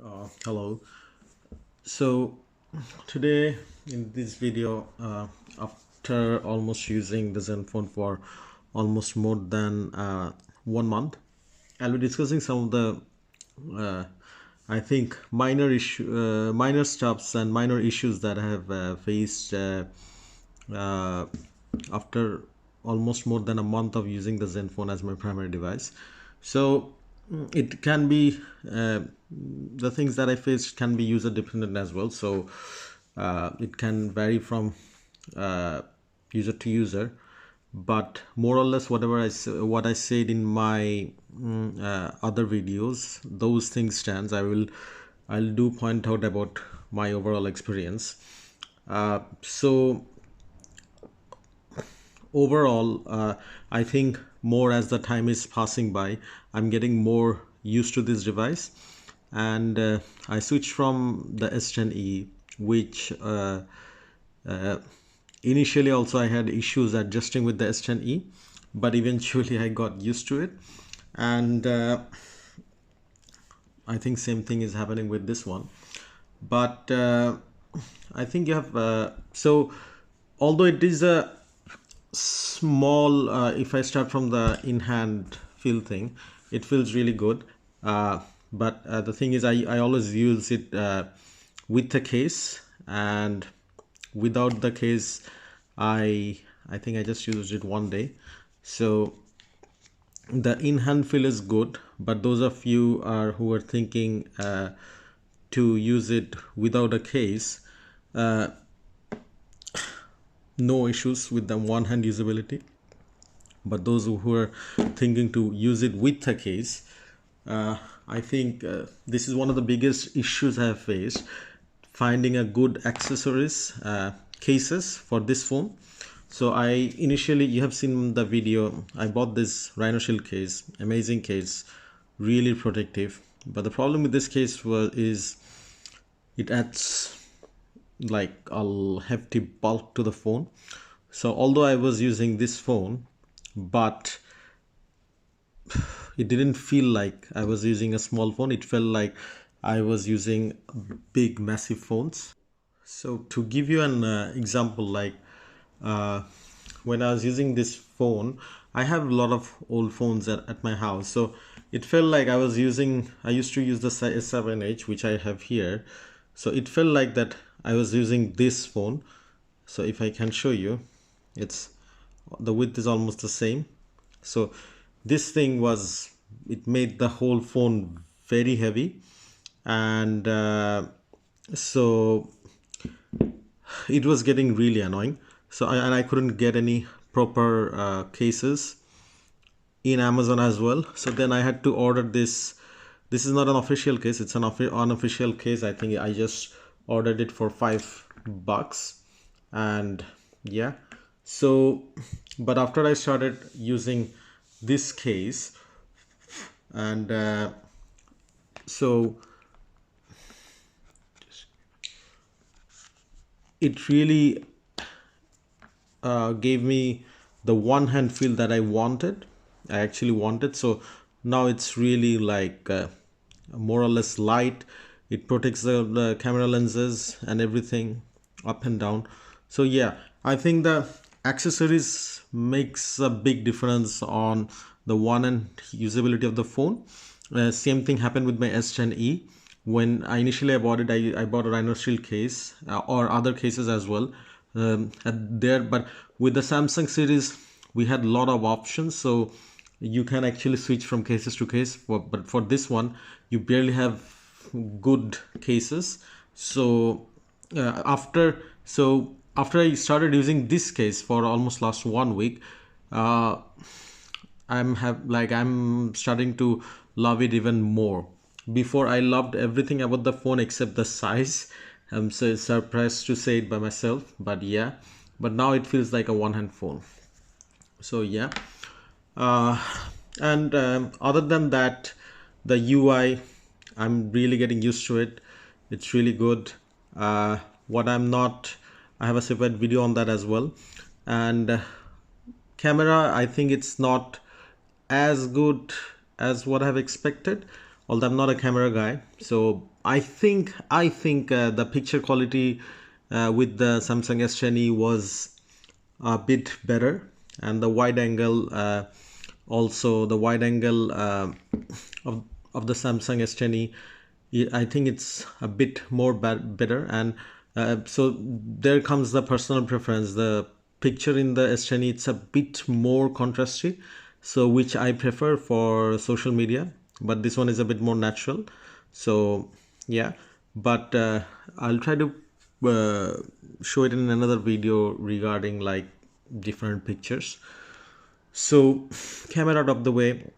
Hello. So today in this video, after almost using the Zenfone for almost more than 1 month, I'll be discussing some of the uh, I think minor stuffs and minor issues that I have faced uh, after almost more than a month of using the Zenfone as my primary device. So it can be the things that I faced can be user dependent as well. So it can vary from uh, user to user, but more or less what I said in my other videos, those things stands. I'll do point out about my overall experience. So overall, I think more as the time is passing by, I'm getting more used to this device, and I switched from the S10e, which initially also I had issues adjusting with the S10e, but eventually I got used to it, and I think same thing is happening with this one. But I think you have so although it is a small, if I start from the in hand feel thing, it feels really good, but the thing is I always use it with the case, and without the case I think I just used it one day. So the in hand feel is good, but those of you are who are thinking to use it without a case, no issues with the one hand usability. But those who are thinking to use it with a case, I think this is one of the biggest issues I have faced, finding a good accessories cases for this phone. So I initially, you have seen the video, I bought this Rhino Shield case, amazing case, really protective. But the problem with this case is it adds like a hefty bulk to the phone. So although I was using this phone, but it didn't feel like I was using a small phone. It felt like I was using big massive phones. So to give you an example, like uh, when I was using this phone, I have a lot of old phones at my house. So it felt like I used to use the S7H, which I have here. So it felt like that I was using this phone. So if I can show you, it's the width is almost the same. So this thing was, it made the whole phone very heavy, and so it was getting really annoying. So I couldn't get any proper cases in Amazon as well. So then I had to order this. This is not an official case, it's an unofficial case. I think I just ordered it for $5, and yeah. So but after I started using this case, and so it really gave me the one hand feel that I actually wanted. So now it's really like more or less light. It protects the camera lenses and everything up and down. So yeah, I think the accessories makes a big difference on the one and usability of the phone. Same thing happened with my S10e. When I initially bought it, I bought a Rhino Shield case, or other cases as well, there. But with the Samsung series, we had a lot of options, so you can actually switch from cases to case. But for this one, you barely have good cases. So after I started using this case for almost last 1 week, uh, I'm starting to love it even more. Before I loved everything about the phone except the size. I'm so surprised to say it by myself, but yeah. But now it feels like a one-hand phone. So yeah. Uh, and other than that, the UI, I'm really getting used to it. It's really good. What I'm not, I have a separate video on that as well. And camera, I think it's not as good as what I've expected. although I'm not a camera guy. So I think the picture quality with the Samsung S10e was a bit better, and the wide angle also the wide angle of the Samsung S10e, I think it's a bit more better. And so there comes the personal preference. The picture in the S10e, it's a bit more contrasty, so which I prefer for social media, but this one is a bit more natural. So yeah, but I'll try to show it in another video regarding like different pictures. So camera out of the way,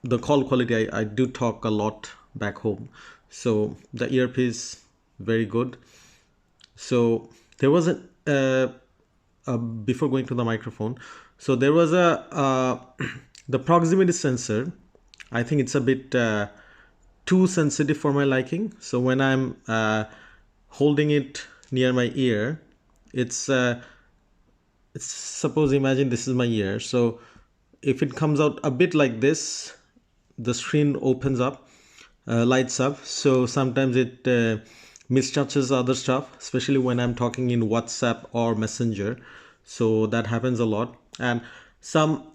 the call quality, I do talk a lot back home, so the earpiece very good. So there was before going to the microphone, so there was the proximity sensor. I think it's a bit too sensitive for my liking. So when I'm holding it near my ear, it's suppose imagine this is my ear. So if it comes out a bit like this, the screen opens up, lights up. So sometimes it mistouches other stuff, especially when I'm talking in WhatsApp or Messenger. So that happens a lot. And some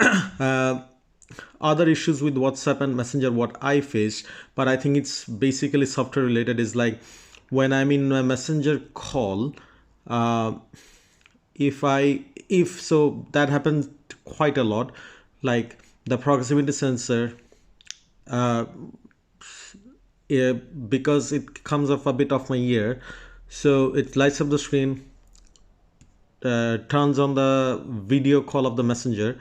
other issues with WhatsApp and Messenger what I faced, but I think it's basically software related, is like when I'm in a Messenger call, if so that happens quite a lot, like the proximity sensor, because it comes off a bit of my ear, so it lights up the screen, turns on the video call of the Messenger,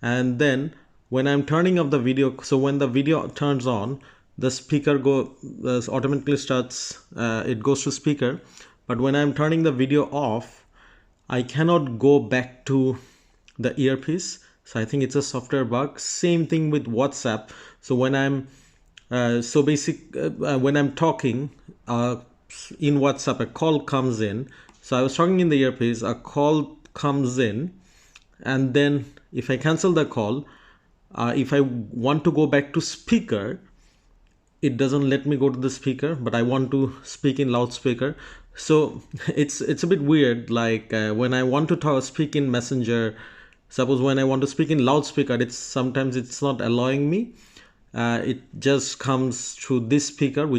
and then when I'm turning off the video, so when the video turns on, the speaker automatically starts, it goes to speaker. But when I'm turning the video off, I cannot go back to the earpiece. So I think it's a software bug. Same thing with WhatsApp. So when I'm when I'm talking in WhatsApp, a call comes in. So I was talking in the earpiece, a call comes in, and then if I cancel the call, if I want to go back to speaker, it doesn't let me go to the speaker, but I want to speak in loudspeaker. So it's a bit weird. Like when I want to speak in Messenger, suppose when I want to speak in loudspeaker, it's sometimes it's not allowing me. It just comes through this speaker,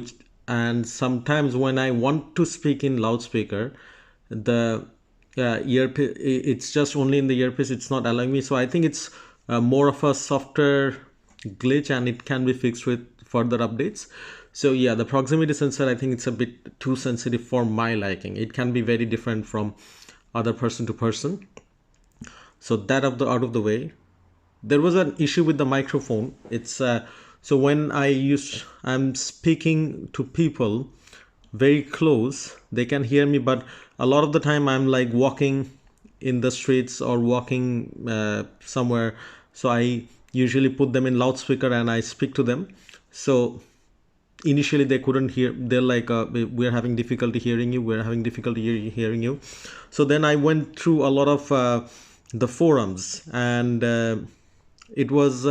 and sometimes when I want to speak in loudspeaker, the earpiece, it's just only in the earpiece, it's not allowing me. So I think it's more of a software glitch, and it can be fixed with further updates. So yeah, the proximity sensor, I think it's a bit too sensitive for my liking. It can be very different from other person to person. So that out of the way. There was an issue with the microphone. It's so when I'm speaking to people very close, they can hear me, but a lot of the time I'm like walking in the streets or walking somewhere, so I usually put them in loudspeaker and I speak to them. So initially they couldn't hear, they're like we're having difficulty hearing you, we're having difficulty hearing you. So then I went through a lot of the forums, and it was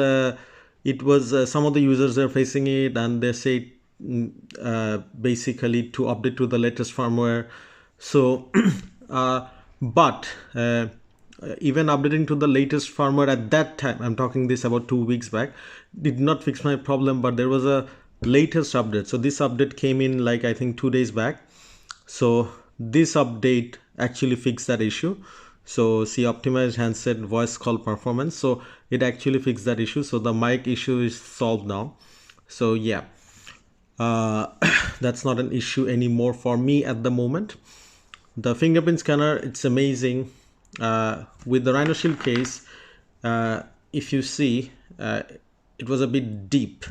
some of the users are facing it, and they say basically to update to the latest firmware. So but even updating to the latest firmware at that time, I'm talking this about 2 weeks back, did not fix my problem. But there was a latest update. So this update came in like I think 2 days back. So this update actually fixed that issue. So see, optimized handset voice call performance, so it actually fixed that issue. So the mic issue is solved now. So yeah, that's not an issue anymore for me at the moment. The fingerprint scanner, it's amazing. With the Rhino Shield case, if you see, it was a bit deep,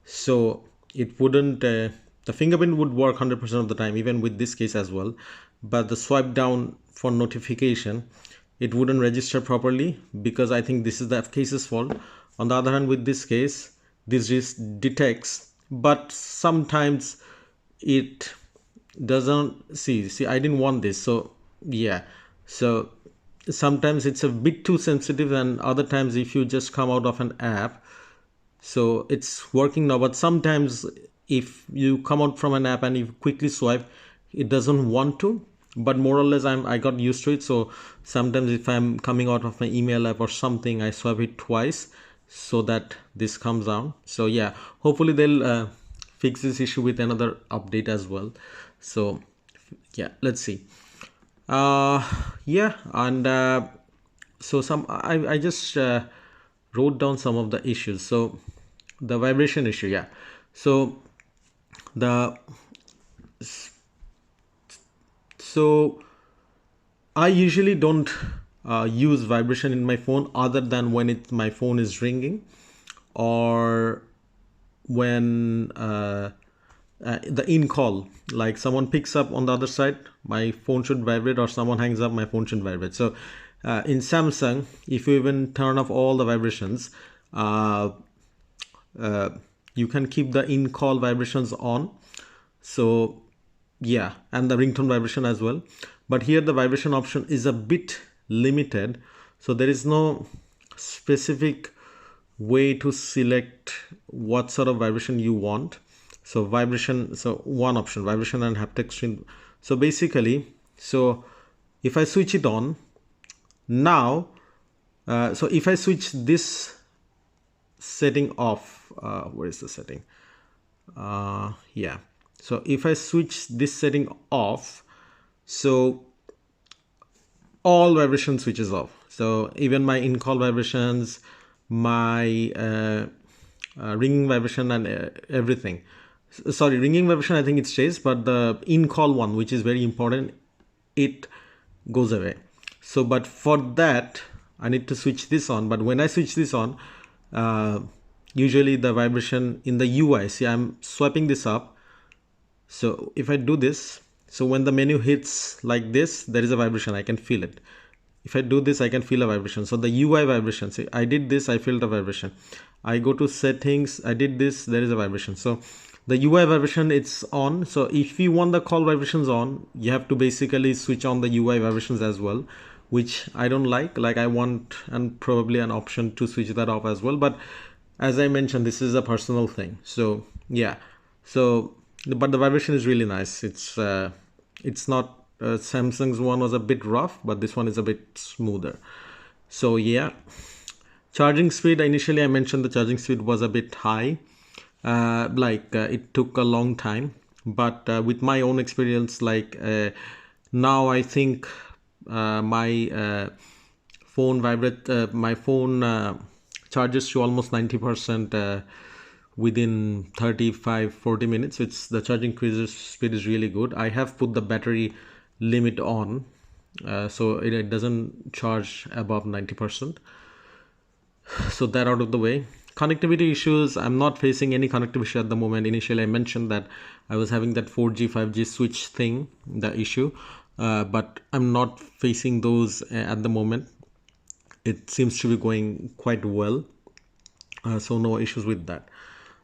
so it wouldn't the fingerprint would work 100% of the time, even with this case as well. But the swipe down for notification, it wouldn't register properly, because I think this is the case's fault. On the other hand, with this case, this just detects, but sometimes it doesn't. See, I didn't want this. So yeah, so sometimes it's a bit too sensitive, and other times if you just come out of an app, So it's working now, but sometimes if you come out from an app and you quickly swipe, it doesn't want to. But more or less I got used to it. So sometimes if I'm coming out of my email app or something, I swipe it twice so that this comes down. So yeah, hopefully they'll fix this issue with another update as well. So yeah, let's see. Yeah, and so I just wrote down some of the issues. So the vibration issue, yeah. So the so I usually don't use vibration in my phone other than when my phone is ringing, or when the in call, like someone picks up on the other side, my phone should vibrate, or someone hangs up, my phone should vibrate. So in Samsung, if you even turn off all the vibrations, uh, you can keep the in call vibrations on. So yeah, and the ringtone vibration as well. But here the vibration option is a bit limited, so there is no specific way to select what sort of vibration you want. So vibration, so one option, vibration and haptic string. So basically, so if I switch it on now, so if I switch this setting off, where is the setting? Yeah, so if I switch this setting off, so all vibration switches off. So even my in-call vibrations, my ringing vibration, and everything. Sorry, ringing vibration I think it stays, but the in-call one, which is very important, it goes away. So but for that I need to switch this on. But when I switch this on, usually the vibration in the UI, see I'm swiping this up. So if I do this, so when the menu hits like this, there is a vibration, I can feel it. If I do this, I can feel a vibration. So the UI vibration, see I did this, I felt a vibration. I go to settings, I did this, there is a vibration. So the UI vibration, it's on. So if you want the call vibrations on, you have to basically switch on the UI vibrations as well, which I don't like. Like I want, and probably an option to switch that off as well. But as I mentioned, this is a personal thing. So yeah, so but the vibration is really nice. It's not Samsung's one was a bit rough, but this one is a bit smoother. So yeah, charging speed, initially I mentioned the charging speed was a bit high, it took a long time. But with my own experience, now I think my phone charges to almost 90% within 35-40 minutes. It's the charging speed is really good. I have put the battery limit on, so it doesn't charge above 90%. So that out of the way. Connectivity issues, I'm not facing any connectivity issue at the moment. Initially I mentioned that I was having that 4G 5G switch thing, the issue, but I'm not facing those at the moment. It seems to be going quite well, so no issues with that.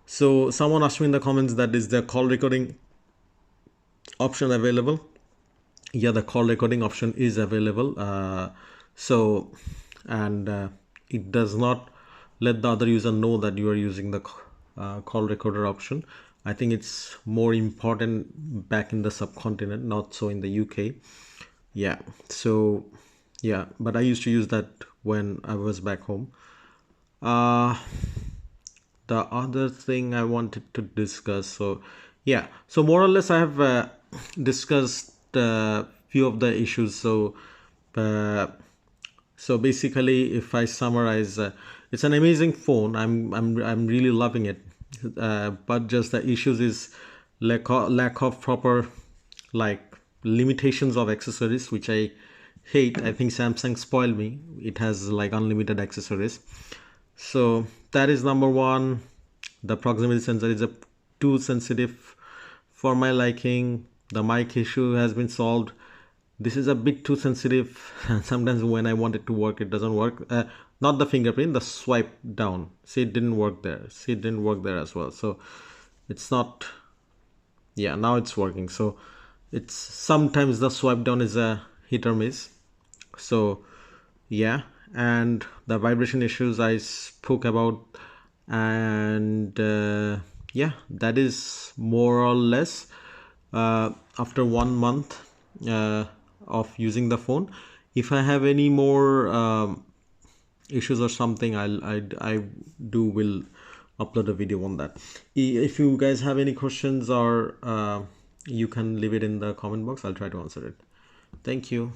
So someone asked me in the comments that is the call recording option available. Yeah, the call recording option is available. It does not let the other user know that you are using the call recorder option. I think it's more important back in the subcontinent, not so in the UK. Yeah, so yeah, but I used to use that when I was back home. The other thing I wanted to discuss, so yeah, so more or less I have discussed a few of the issues. So basically, if I summarize, it's an amazing phone. I'm really loving it, but just the issues is lack of proper, like, limitations of accessories, which I hate. I think Samsung spoiled me. It has like unlimited accessories. So that is number one. The proximity sensor is too sensitive for my liking. The mic issue has been solved. This is a bit too sensitive. Sometimes when I want it to work, it doesn't work. Not the fingerprint, the swipe down. See, it didn't work there. See, it didn't work there as well. So it's not, yeah, now it's working. So it's sometimes the swipe down is a hit or miss. So yeah, and the vibration issues I spoke about. And yeah, that is more or less after 1 month of using the phone. If I have any more issues or something, I do will upload a video on that. If you guys have any questions, or you can leave it in the comment box, I'll try to answer it. Thank you.